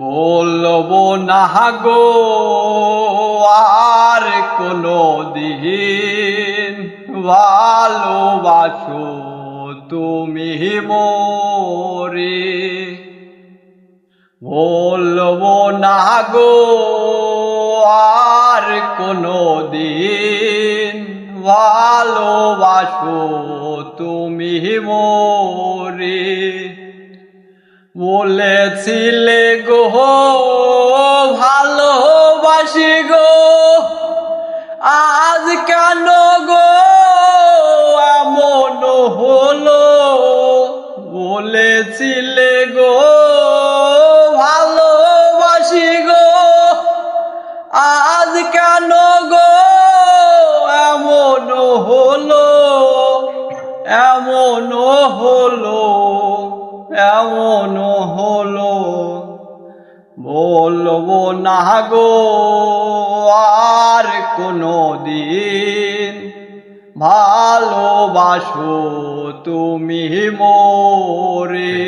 বলবো না গো আর কোনো দিন ভালোবাসো তুমি মোরে। বলবো না গো আর কোনো দিন ভালোবাসো তুমি মোরে। বলেছিলে গো ভালোবাসি গো, আজ কেন গো এমন হলো। বলেছিলে গো ভালোবাসি গো, আজ কেন গো এমন হলো। এমন হলো, এমন হলো। বলবো না গো আর কোনো দিন ভালোবাসো তুমি মোরে।